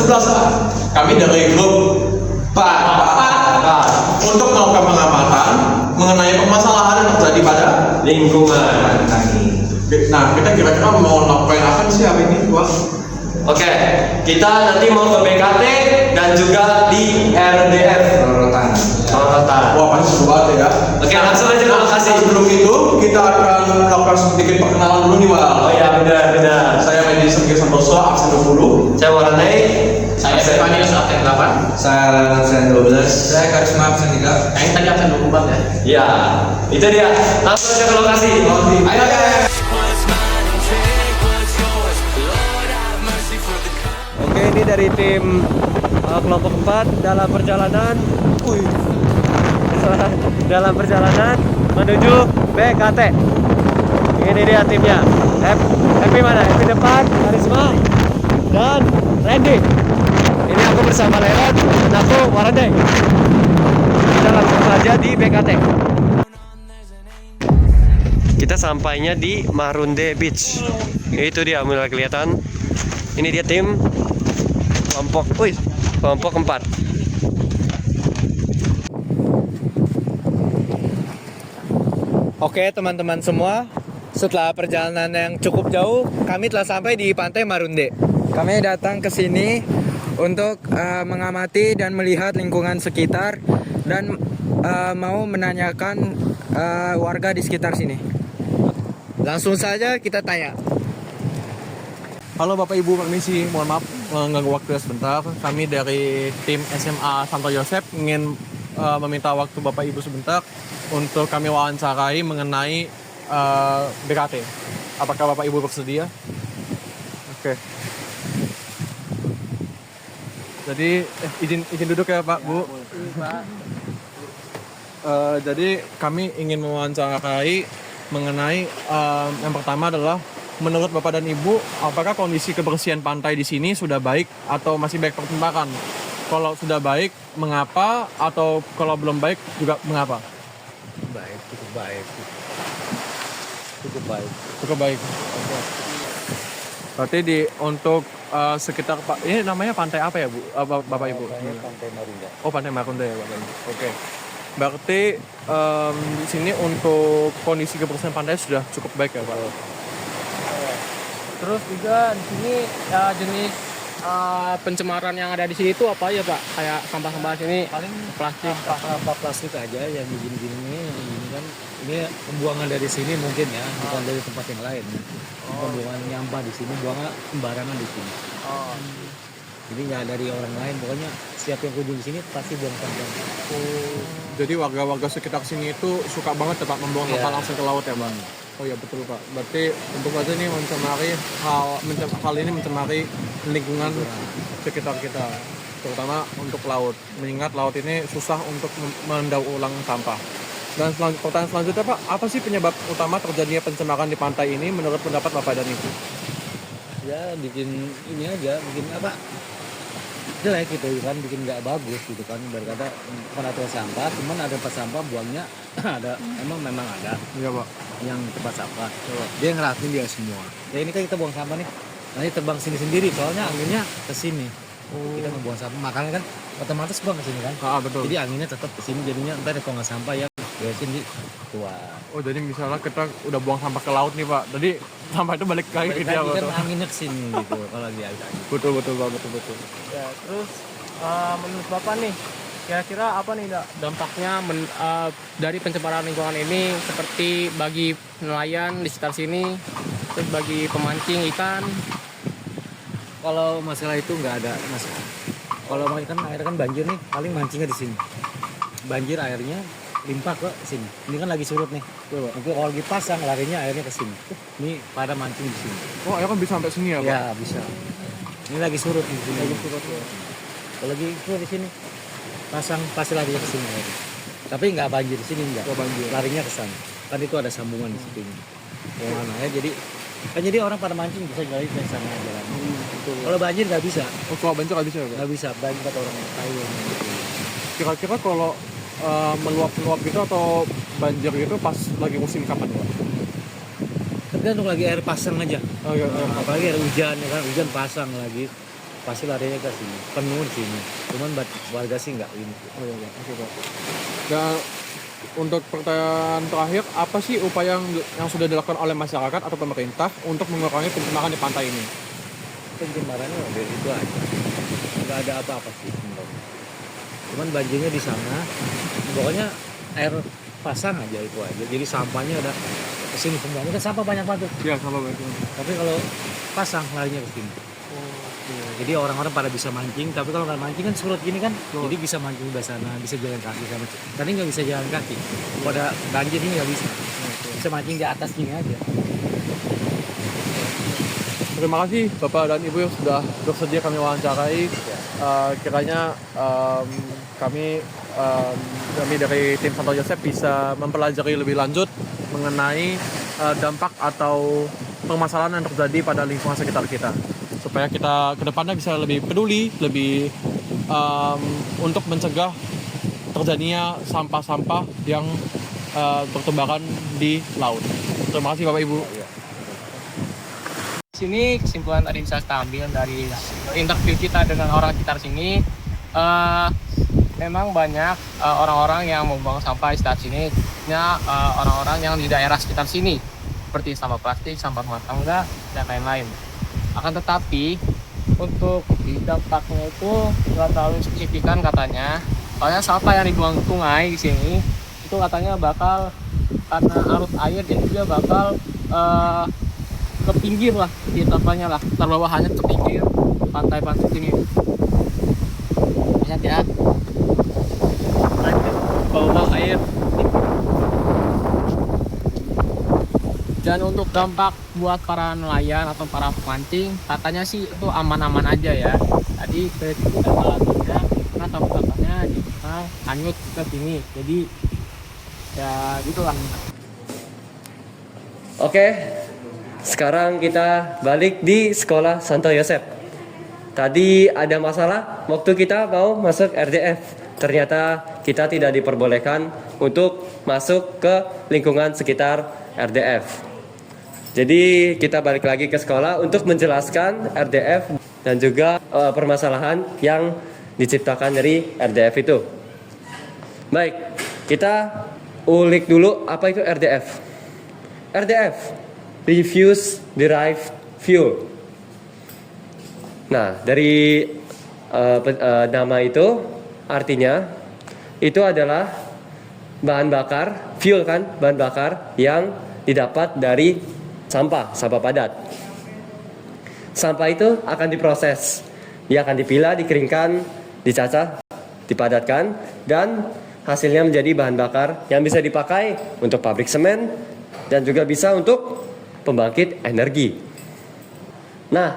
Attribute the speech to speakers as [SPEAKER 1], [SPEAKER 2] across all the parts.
[SPEAKER 1] sudah saat kami dari grup Pak untuk melakukan pengamatan mengenai permasalahan yang terjadi pada
[SPEAKER 2] lingkungan kami.
[SPEAKER 1] Nah, kita kira-kira mau lakukan apa sih hari ini, Pak?
[SPEAKER 2] Oke, kita nanti mau ke BKT dan juga di RDF. Rorotan.
[SPEAKER 1] Wah, pasti seru banget ya.
[SPEAKER 2] Oke, langsung aja ke lokasi.
[SPEAKER 1] Sebelum itu, kita akan melakukan sedikit perkenalan dulu nih, Pak.
[SPEAKER 2] Oh ya, benar.
[SPEAKER 1] Saya Medi Sergei Santoso, absen 20.
[SPEAKER 2] Saya Warnai.
[SPEAKER 3] Saya Stefanius absen 8.
[SPEAKER 4] Saya absen 12.
[SPEAKER 3] Saya Karisma absen 3. Yang tadi absen 24 ya.
[SPEAKER 2] Ya, itu dia. Langsung aja ke lokasi.
[SPEAKER 3] Ayo.
[SPEAKER 2] Oke, ini dari tim kelompok 4 dalam perjalanan. Dalam perjalanan menuju BKT. Ini dia timnya. Happy mana? Happy depan, Karisma dan Randy. Ini aku bersama Leon dan aku Warande. Kita langsung saja di BKT. Kita sampainya di Marunde Beach. Itu dia mulai kelihatan. Ini dia tim kelompok 4.
[SPEAKER 5] Oke teman-teman semua, setelah perjalanan yang cukup jauh, kami telah sampai di Pantai Marunde. Kami datang ke sini untuk mengamati dan melihat lingkungan sekitar dan mau menanyakan warga di sekitar sini. Langsung saja kita tanya.
[SPEAKER 1] Halo Bapak Ibu, permisi, mohon maaf mengganggu waktu sebentar. Kami dari tim SMA Santo Yosef ingin meminta waktu Bapak Ibu sebentar untuk kami wawancarai mengenai BKT. Apakah Bapak Ibu bersedia? Oke. Jadi izin duduk ya Pak Bu. Jadi kami ingin mewawancarai mengenai yang pertama adalah menurut Bapak dan Ibu, apakah kondisi kebersihan pantai di sini sudah baik atau masih banyak pertimbangan? Kalau sudah baik, mengapa? Atau kalau belum baik juga mengapa?
[SPEAKER 5] Cukup baik.
[SPEAKER 1] Cukup baik. Oke. Berarti untuk sekitar ini namanya pantai apa ya Bu? Bapak Ibu?
[SPEAKER 5] Pantai Marunde.
[SPEAKER 1] Oh, Pantai Marunde ya Bapak Ibu. Oke. Berarti di sini untuk kondisi kebersihan pantai sudah cukup baik ya Pak?
[SPEAKER 3] Terus juga di sini ya jenis pencemaran yang ada di sini itu apa ya Pak? Kayak sampah-sampah sini
[SPEAKER 5] Paling
[SPEAKER 3] plastik.
[SPEAKER 5] sampah plastik aja yang gini-gini ini kan ini pembuangan dari sini mungkin ya, bukan dari tempat yang lain. Pembuangan nyampah di sini, buangnya sembarangan di sini. Jadi nggak dari orang lain, pokoknya setiap yang kunjung di sini pasti buang sampah.
[SPEAKER 1] Jadi warga-warga sekitar sini itu suka banget tempat membuang sampah langsung ke laut ya Bang? Oh ya betul Pak. Berarti untuk saja ini mencemari hal ini mencemari lingkungan sekitar kita, terutama untuk laut. Mengingat laut ini susah untuk mendaur ulang sampah. Dan pertanyaan selanjutnya Pak, apa sih penyebab utama terjadinya pencemaran di pantai ini menurut pendapat Bapak dan Ibu?
[SPEAKER 5] Ya bikin ini aja, bikin apa? Jelek gitu kan, bikin nggak bagus gitu kan. Berkata pada tempat sampah, cuman ada tempat sampah buangnya ada, memang ada.
[SPEAKER 1] Iya Pak.
[SPEAKER 5] Yang tempat sampah, dia ngeratin dia semua. Ya ini kan kita buang sampah nih, nanti terbang sini sendiri, soalnya anginnya ke sini. Kita membuang sampah, makanya kan otomatis buang ke sini kan.
[SPEAKER 1] Betul.
[SPEAKER 5] Jadi anginnya tetap ke sini, jadinya ntar kalau nggak sampah ya beresin di keluar.
[SPEAKER 1] Oh jadi misalnya kita udah buang sampah ke laut nih Pak, jadi sampah itu balik lagi ke dia
[SPEAKER 5] Kan anginnya ke sini gitu kalau dia.
[SPEAKER 1] Betul Pak, betul.
[SPEAKER 3] Ya, terus menurut Bapak nih, kira-kira apa nih dampaknya dari pencemaran lingkungan ini, seperti bagi nelayan di sekitar sini, terus bagi pemancing ikan?
[SPEAKER 5] Kalau masalah itu nggak ada masalah. Kalau kan air kan banjir nih, paling mancingnya di sini. Banjir airnya limpah ke sini. Ini kan lagi surut nih. Nanti kalau lagi pasang larinya airnya ke sini. Ini pada mancing di sini.
[SPEAKER 1] Oh air kan bisa sampai sini ya Pak?
[SPEAKER 5] Ya bisa. Ini lagi surut di sini. Lagi surut ya. Kalau lagi surut di sini, pasang pasti larinya ke sini airnya. Tapi nggak banjir di sini nggak.
[SPEAKER 1] Nggak banjir.
[SPEAKER 5] Larinya ke sana. Kan itu ada sambungan di situ. Kemana ya? Jadi orang pada mancing bisa jalan ke sana jalan. Kalau banjir nggak bisa.
[SPEAKER 1] Oh kalau banjir nggak bisa ya Pak?
[SPEAKER 5] Nggak bisa. Banjir kata orang Thailand. Gitu.
[SPEAKER 1] Kira-kira kalau meluap-meluap gitu atau banjir gitu pas lagi musim kapan Pak?
[SPEAKER 5] Tergantung lagi air pasang aja.
[SPEAKER 1] Oh, iya.
[SPEAKER 5] Apalagi air hujan ya kan, hujan pasang lagi.
[SPEAKER 2] pasti larinya ke sini, penuh di sini. Cuman warga sih nggak ini.
[SPEAKER 1] Oh iya, Pak. Oke, Pak. Dan untuk pertanyaan terakhir, apa sih upaya yang sudah dilakukan oleh masyarakat atau pemerintah untuk mengurangi pencemaran di pantai ini?
[SPEAKER 2] Pencemarannya udah itu aja, nggak ada apa-apa sih sebenarnya. Cuman banjirnya di sana, pokoknya air pasang aja itu aja. Jadi sampahnya udah kesini semua. Ini kan sampah banyak banget.
[SPEAKER 1] Iya, sama Pak.
[SPEAKER 2] Tapi kalau pasang larinya ke sini. Jadi orang-orang pada bisa mancing, tapi kalau nggak mancing kan surut gini kan, jadi bisa mancing di sana, bisa jalan kaki sama. Tadi nggak bisa jalan kaki, pada banjir ini nggak bisa. Bisa mancing di atas gini aja.
[SPEAKER 1] Terima kasih Bapak dan Ibu yang sudah bersedia kami wawancarai. Kiranya kami dari tim Santo Yosef bisa mempelajari lebih lanjut mengenai dampak atau permasalahan yang terjadi pada lingkungan sekitar kita, supaya kita kedepannya bisa lebih peduli, lebih untuk mencegah terjadinya sampah-sampah yang bertebaran di laut. Terima kasih Bapak Ibu.
[SPEAKER 3] Di sini kesimpulan tadi bisa kita ambil dari interview kita dengan orang sekitar sini, memang banyak orang-orang yang membuang sampah di sekitar sini, orang-orang yang di daerah sekitar sini, seperti sampah plastik, sampah rumah tangga, dan lain-lain. Akan tetapi untuk dampaknya itu nggak terlalu signifikan katanya. Soalnya sampah yang dibuang sungai di sini itu katanya bakal karena arus air dan juga bakal ke pinggir lah, di tempatnya lah, terbawahannya ke pinggir pantai-pantai sini. Lihat ya, bawah air. Dan untuk dampak buat para nelayan atau para pemancing, katanya sih itu aman-aman aja ya. Tadi kita lagunya karena sampah-sampahnya hanyut ke sini, jadi ya gitulah.
[SPEAKER 2] Oke, sekarang kita balik di sekolah Santo Yosef. Tadi ada masalah waktu kita mau masuk RDF. Ternyata kita tidak diperbolehkan untuk masuk ke lingkungan sekitar RDF. Jadi kita balik lagi ke sekolah untuk menjelaskan RDF dan juga permasalahan yang diciptakan dari RDF itu. Baik, kita ulik dulu apa itu RDF. RDF, Refuse Derived Fuel. Nah, dari nama itu artinya itu adalah bahan bakar, fuel kan, bahan bakar yang didapat dari sampah padat. Sampah itu akan diproses, dia akan dipilah, dikeringkan, dicacah, dipadatkan, dan hasilnya menjadi bahan bakar yang bisa dipakai untuk pabrik semen dan juga bisa untuk pembangkit energi. Nah,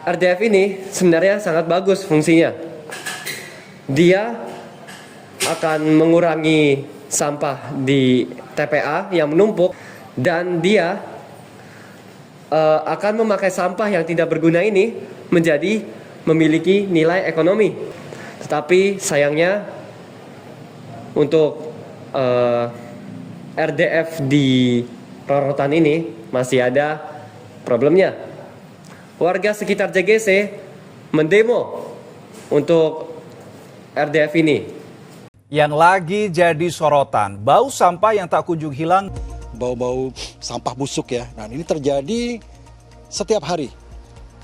[SPEAKER 2] RDF ini sebenarnya sangat bagus fungsinya. Dia akan mengurangi sampah di TPA yang menumpuk, dan dia akan memakai sampah yang tidak berguna ini menjadi memiliki nilai ekonomi. Tetapi sayangnya untuk RDF di rorotan ini masih ada problemnya. Warga sekitar JGC mendemo untuk RDF ini.
[SPEAKER 4] Yang lagi jadi sorotan, bau sampah yang tak kunjung hilang.
[SPEAKER 6] Bau-bau sampah busuk ya. Nah, ini terjadi setiap hari.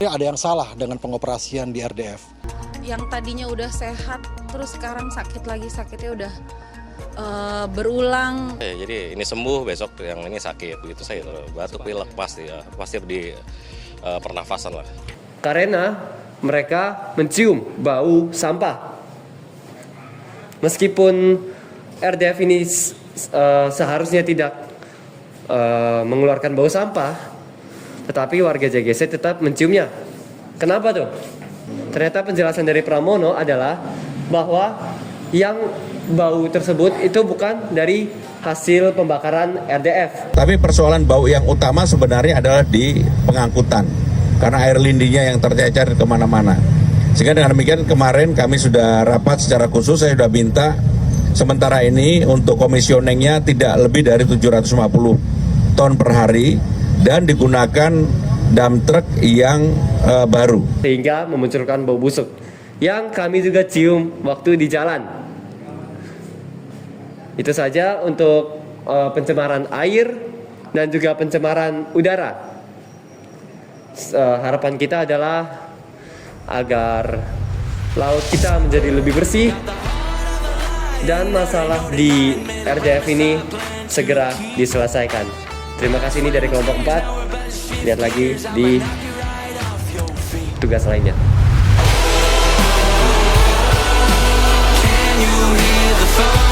[SPEAKER 6] Ada yang salah dengan pengoperasian di RDF.
[SPEAKER 7] Yang tadinya udah sehat, terus sekarang sakit lagi, sakitnya udah berulang.
[SPEAKER 8] Jadi ini sembuh, besok yang ini sakit, begitu saya batuk pilek pasti di pernafasan lah.
[SPEAKER 2] Karena mereka mencium bau sampah. Meskipun RDF ini seharusnya tidak mengeluarkan bau sampah, tetapi warga JGC tetap menciumnya. Kenapa tuh? Ternyata penjelasan dari Pramono adalah bahwa yang bau tersebut itu bukan dari hasil pembakaran RDF.
[SPEAKER 9] Tapi persoalan bau yang utama sebenarnya adalah di pengangkutan, karena air lindinya yang tercecer kemana-mana. Sehingga dengan demikian kemarin kami sudah rapat secara khusus, saya sudah minta sementara ini untuk komisioningnya tidak lebih dari 750 ton per hari dan digunakan dump truck yang baru.
[SPEAKER 2] sehingga memunculkan bau busuk yang kami juga cium waktu di jalan. Itu saja untuk pencemaran air dan juga pencemaran udara. Harapan kita adalah agar laut kita menjadi lebih bersih dan masalah di RJF ini segera diselesaikan. Terima kasih, ini dari kelompok 4. Lihat lagi di tugas lainnya.
[SPEAKER 10] Can you hear the phone?